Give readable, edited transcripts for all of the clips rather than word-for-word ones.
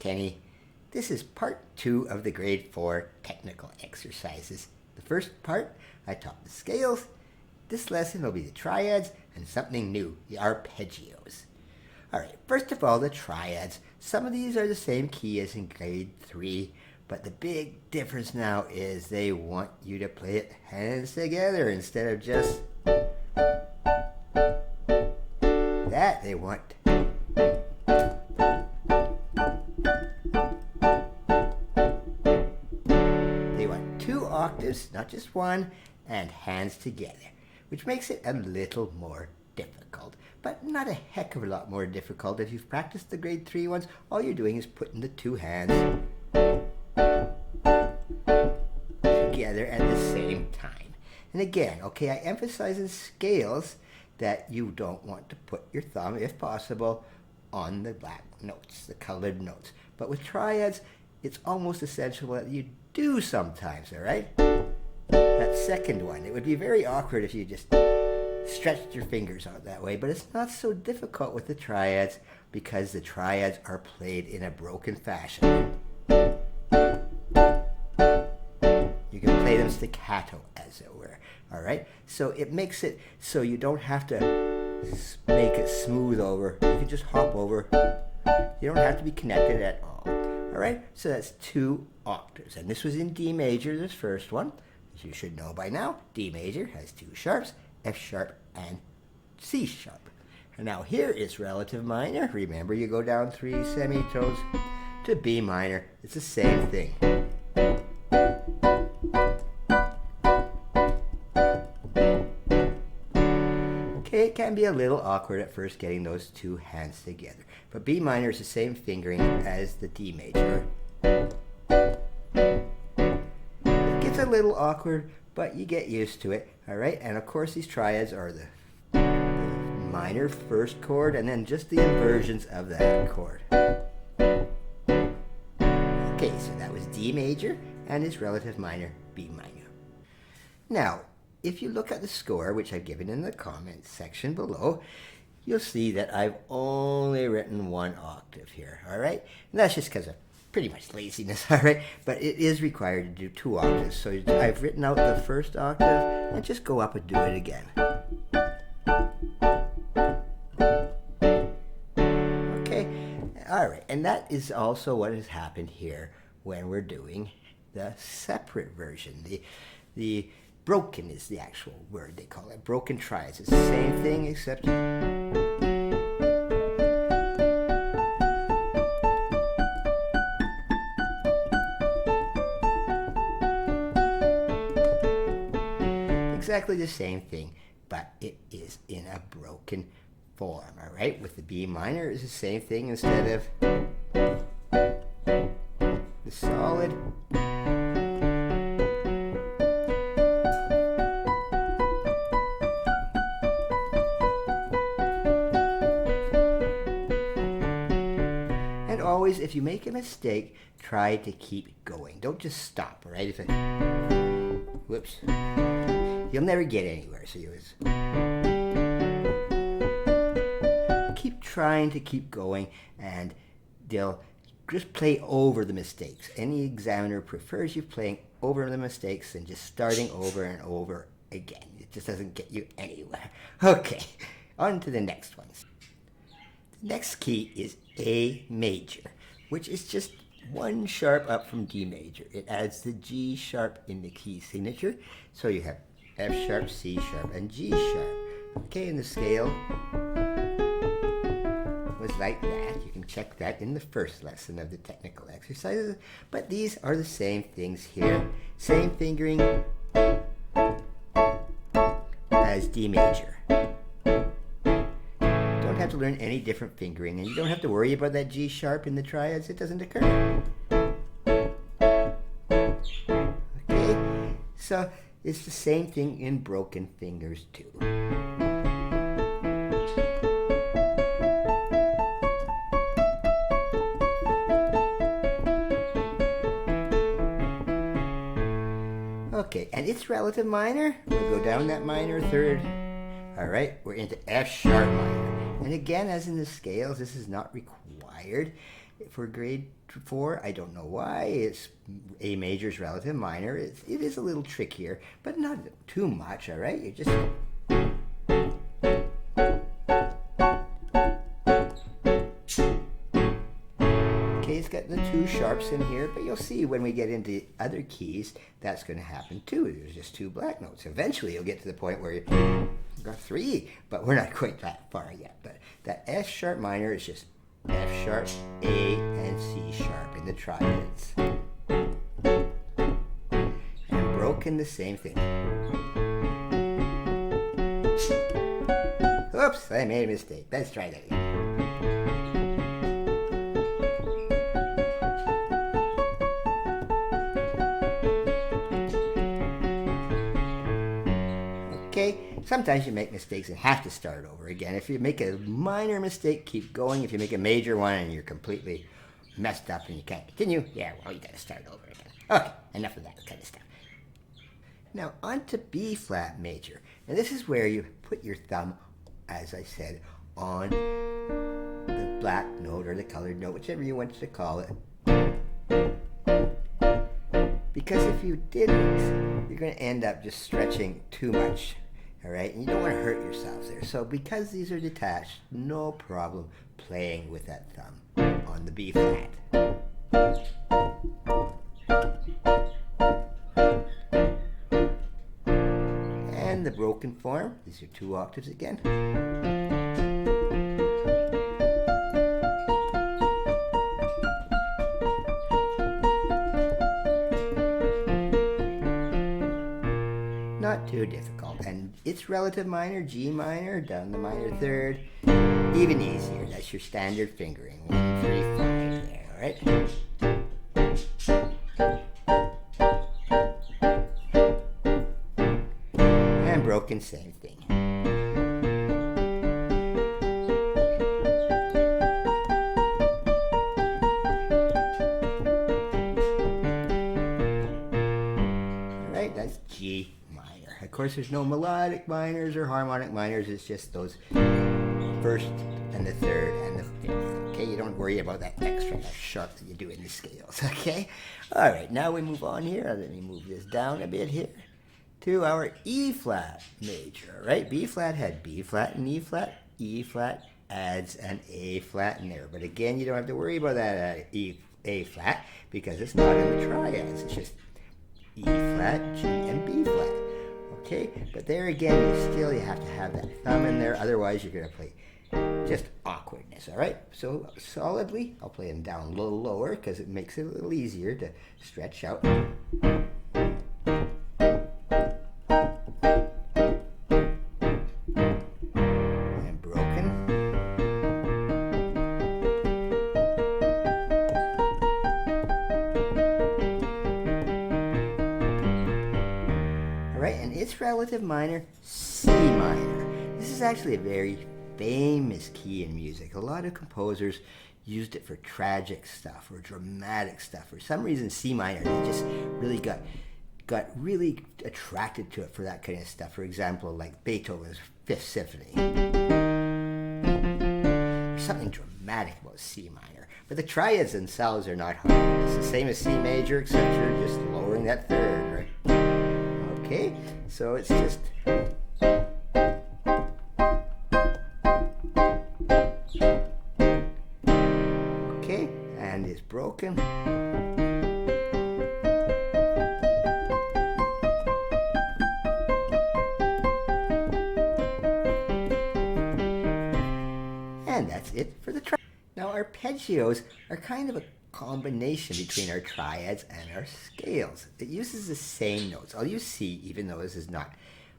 Kenny. This is part 2 of the grade 4 technical exercises. The first part, I taught the scales. This lesson will be the triads and something new, the arpeggios. Alright, first of all, the triads. Some of these are the same key as in grade 3, but the big difference now is they want you to play it hands together instead of just that. They want two octaves, not just one, and hands together, which makes it a little more difficult, but not a heck of a lot more difficult. If you've practiced the grade 3 ones, all you're doing is putting the two hands together at the same time. And again, okay, I emphasize in scales that you don't want to put your thumb, if possible, on the black notes, the colored notes. But with triads, it's almost essential that you do sometimes, all right? That second one, it would be very awkward if you just stretched your fingers out that way, but it's not so difficult with the triads because the triads are played in a broken fashion. You can play them staccato, as it were, all right? So it makes it so you don't have to make it smooth over. You can just hop over. You don't have to be connected at all, all right? So that's 2 octaves, and this was in D major, this first one. As you should know by now, D major has 2 sharps, F sharp and C sharp. And now here is relative minor. Remember, you go down 3 semitones to B minor. It's the same thing. Okay, it can be a little awkward at first getting those 2 hands together, but B minor is the same fingering as the D major. It gets a little awkward, but you get used to it, all right? And of course, these triads are the minor first chord and then just the inversions of that chord. Okay, so that was D major and its relative minor, B minor. Now, if you look at the score, which I've given in the comments section below, you'll see that I've only written 1 octave here, all right? And that's just because of pretty much laziness, all right? But it is required to do 2 octaves. So I've written out the first octave and just go up and do it again. Okay, all right. And that is also what has happened here when we're doing the separate version. The broken is the actual word they call it. Broken triads. It's the same thing except exactly the same thing, but it is in a broken form, all right? With the B minor, it's the same thing. Instead of the solid, and always, if you make a mistake, try to keep going. Don't just stop, all right? If it, whoops. You'll never get anywhere, so you just keep trying to keep going, and they'll just play over the mistakes. Any examiner prefers you playing over the mistakes than just starting over and over again. It just doesn't get you anywhere. Okay, on to the next ones. The next key is A major, which is just 1 sharp up from D major. It adds the G sharp in the key signature, so you have F sharp, C sharp, and G sharp. Okay, and the scale was like that. You can check that in the first lesson of the technical exercises. But these are the same things here. Same fingering as D major. Don't have to learn any different fingering, and you don't have to worry about that G sharp in the triads. It doesn't occur. Okay, so it's the same thing in broken fingers too. Okay, and it's relative minor. We'll go down that minor third. All right, we're into F sharp minor. And again, as in the scales, this is not required. for grade 4. I don't know why. It's A major is relative minor. It is a little trickier, but not too much, all right? You just... Okay, it's got the 2 sharps in here, but you'll see when we get into other keys, that's going to happen too. There's just 2 black notes. Eventually, you'll get to the point where you've got 3, but we're not quite that far yet. But that F sharp minor is just F sharp, A, and C sharp in the triads. And broken, the same thing. Oops, I made a mistake. Let's try that again. Okay, sometimes you make mistakes and have to start over again. If you make a minor mistake, keep going. If you make a major one and you're completely messed up and you can't continue, yeah, well, you got to start over again. Okay, enough of that kind of stuff. Now, on to B flat major. And this is where you put your thumb, as I said, on the black note or the colored note, whichever you want to call it. Because if you didn't, you're going to end up just stretching too much. All right, and you don't want to hurt yourselves there. So because these are detached, no problem playing with that thumb on the B flat. And the broken form, these are 2 octaves again. Not too difficult, and it's relative minor, G minor, down the minor 3rd, even easier. That's your standard fingering, 1, 3, 5 there, all right? And broken, same thing. All right, that's G minor. Of course, there's no melodic minors or harmonic minors. It's just those 1st and the 3rd and the 5th. Okay, you don't worry about that extra sharp that you do in the scales. Okay, all right. Now we move on here. Let me move this down a bit here to our E flat major. All right, B flat had B flat and E flat. E flat adds an A flat in there. But again, you don't have to worry about that A flat because it's not in the triads. It's just E flat, G, and B flat. Okay, but there again, you have to have that thumb in there. Otherwise, you're going to play just awkwardness. All right, so solidly, I'll play them down a little lower because it makes it a little easier to stretch out. And broken. All right, and its relative minor, C minor. This is actually a very famous key in music. A lot of composers used it for tragic stuff or dramatic stuff. For some reason, C minor, they just really got really attracted to it for that kind of stuff. For example, like Beethoven's 5th Symphony. There's something dramatic about C minor. But the triads themselves are not hard. It's the same as C major, except you're just lowering that 3rd, right? Okay, so it's just... Okay, and it's broken. And that's it for the triad. Now, arpeggios are kind of a combination between our triads and our scales. It uses the same notes. I'll use C, even though this is not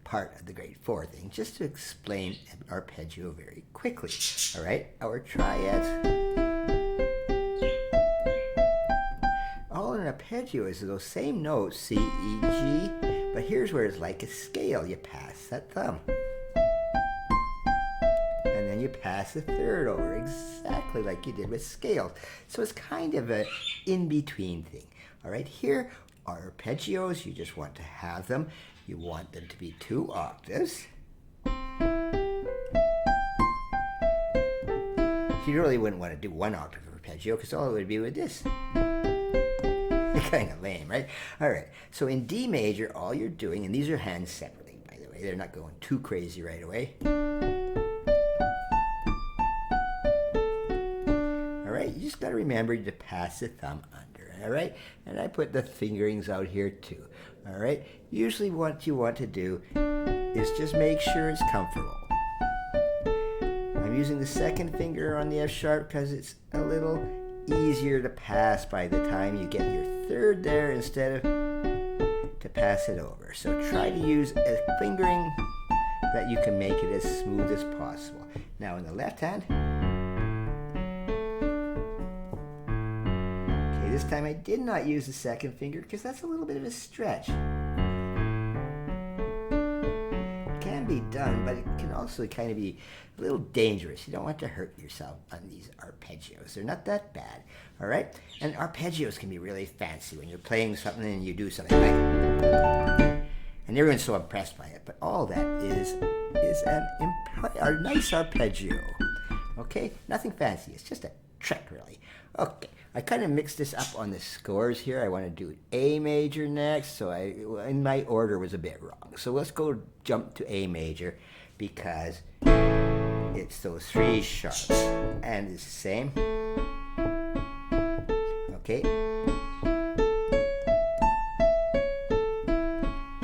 part of the grade 4 thing, just to explain an arpeggio very quickly. All right, our triads. All an arpeggio is those same notes, C, E, G, but here's where it's like a scale. You pass that thumb. And then you pass the 3rd over, exactly like you did with scales. So it's kind of an in-between thing. All right, here are arpeggios. You just want to have them. You want them to be 2 octaves. You really wouldn't want to do 1 octave arpeggio because all it would be with this. Kind of lame, right? All right, so in D major, all you're doing, and these are hands separately, by the way, they're not going too crazy right away. All right, you just got to remember to pass the thumb under, all right? And I put the fingerings out here too, all right? Usually what you want to do is just make sure it's comfortable. I'm using the second finger on the F sharp because it's a little easier to pass by the time you get your third there instead of to pass it over. So try to use a fingering that you can make it as smooth as possible. Now in the left hand, okay, this time I did not use the second finger because that's a little bit of a stretch. Be done, but it can also kind of be a little dangerous. You don't want to hurt yourself on these arpeggios. They're not that bad, all right? And arpeggios can be really fancy when you're playing something and you do something like, and everyone's so impressed by it. But all that is a nice arpeggio, okay? Nothing fancy. It's just a trick, really. Okay, I kind of mixed this up on the scores here. I want to do A major next, so in my order was a bit wrong. So let's go jump to A major because it's those three sharps, and it's the same. Okay,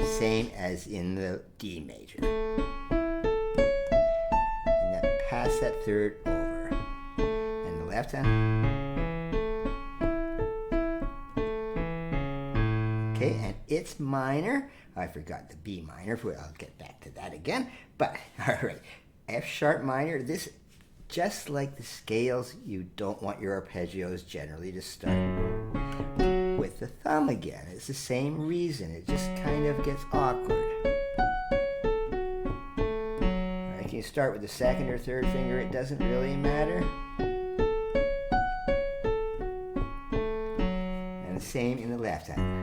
same as in the D major, and then pass that third over, and the left hand. Okay, and it's minor. I forgot the B minor. I'll get back to that again. But, all right, F sharp minor. This, just like the scales, you don't want your arpeggios generally to start with the thumb again. It's the same reason. It just kind of gets awkward. All right, can you start with the second or third finger? It doesn't really matter. And the same in the left hand.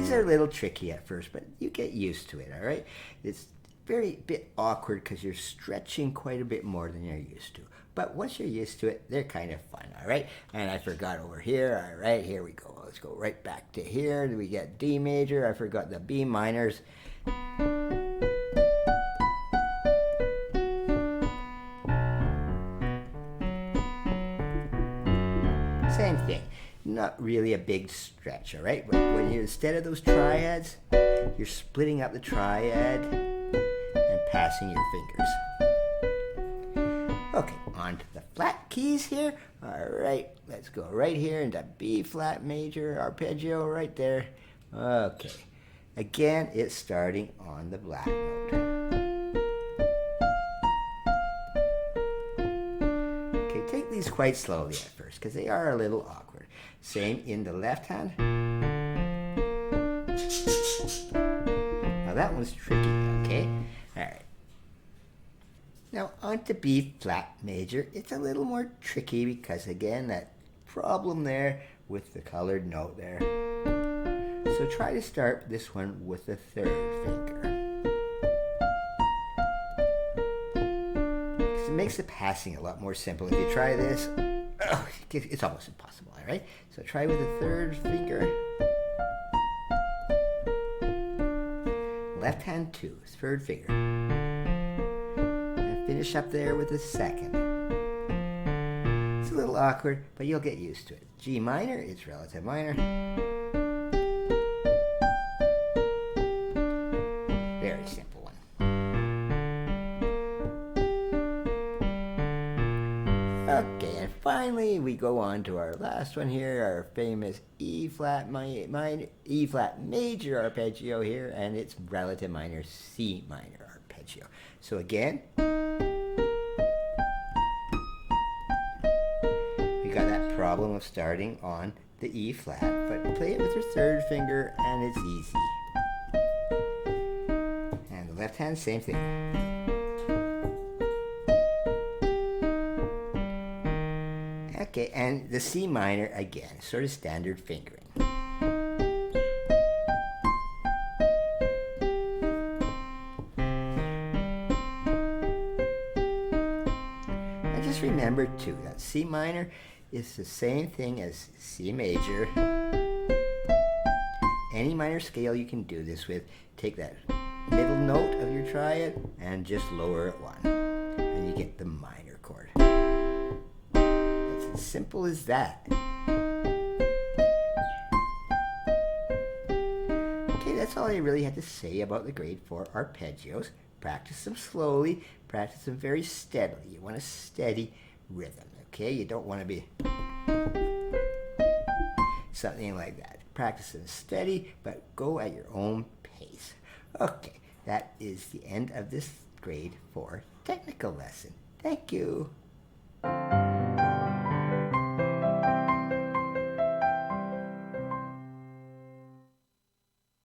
They're a little tricky at first, but you get used to it, all right? It's very bit awkward because you're stretching quite a bit more than you're used to. But once you're used to it, they're kind of fun, all right? And I forgot over here, all right, here we go. Let's go right back to here. We get D major. I forgot the B minors. Same thing. Not really a big stretch, all right? But when you, instead of those triads, you're splitting up the triad and passing your fingers. Okay, on to the flat keys here. All right, let's go right here into B flat major arpeggio right there. Okay, again, it's starting on the black note. Okay, take these quite slowly at first because they are a little awkward. Same in the left hand. Now that one's tricky, okay? All right. Now on to B flat major. It's a little more tricky because again, that problem there with the colored note there. So try to start this one with the third finger. Because it makes the passing a lot more simple. If you try this, it's almost impossible, all right? So try with the third finger. Left hand too, third finger. And finish up there with the second. It's a little awkward, but you'll get used to it. G minor, it's relative minor. Very simple one. Okay, and finally we go on to our last one here, our famous E flat major arpeggio here, and it's relative minor C minor arpeggio. So again, we got that problem of starting on the E flat, but play it with your third finger and it's easy. And the left hand, same thing. Okay, and the C minor again, sort of standard fingering. remember too, that C minor is the same thing as C major. Any minor scale you can do this with. Take that middle note of your triad and just lower it one, and you get the minor chord. It's as simple as that. Okay, that's all I really had to say about the grade 4 arpeggios. Practice them slowly, practice them very steadily. You want a steady rhythm, okay? You don't want to be something like that. Practice them steady, but go at your own pace. Okay, that is the end of this grade 4 technical lesson. Thank you.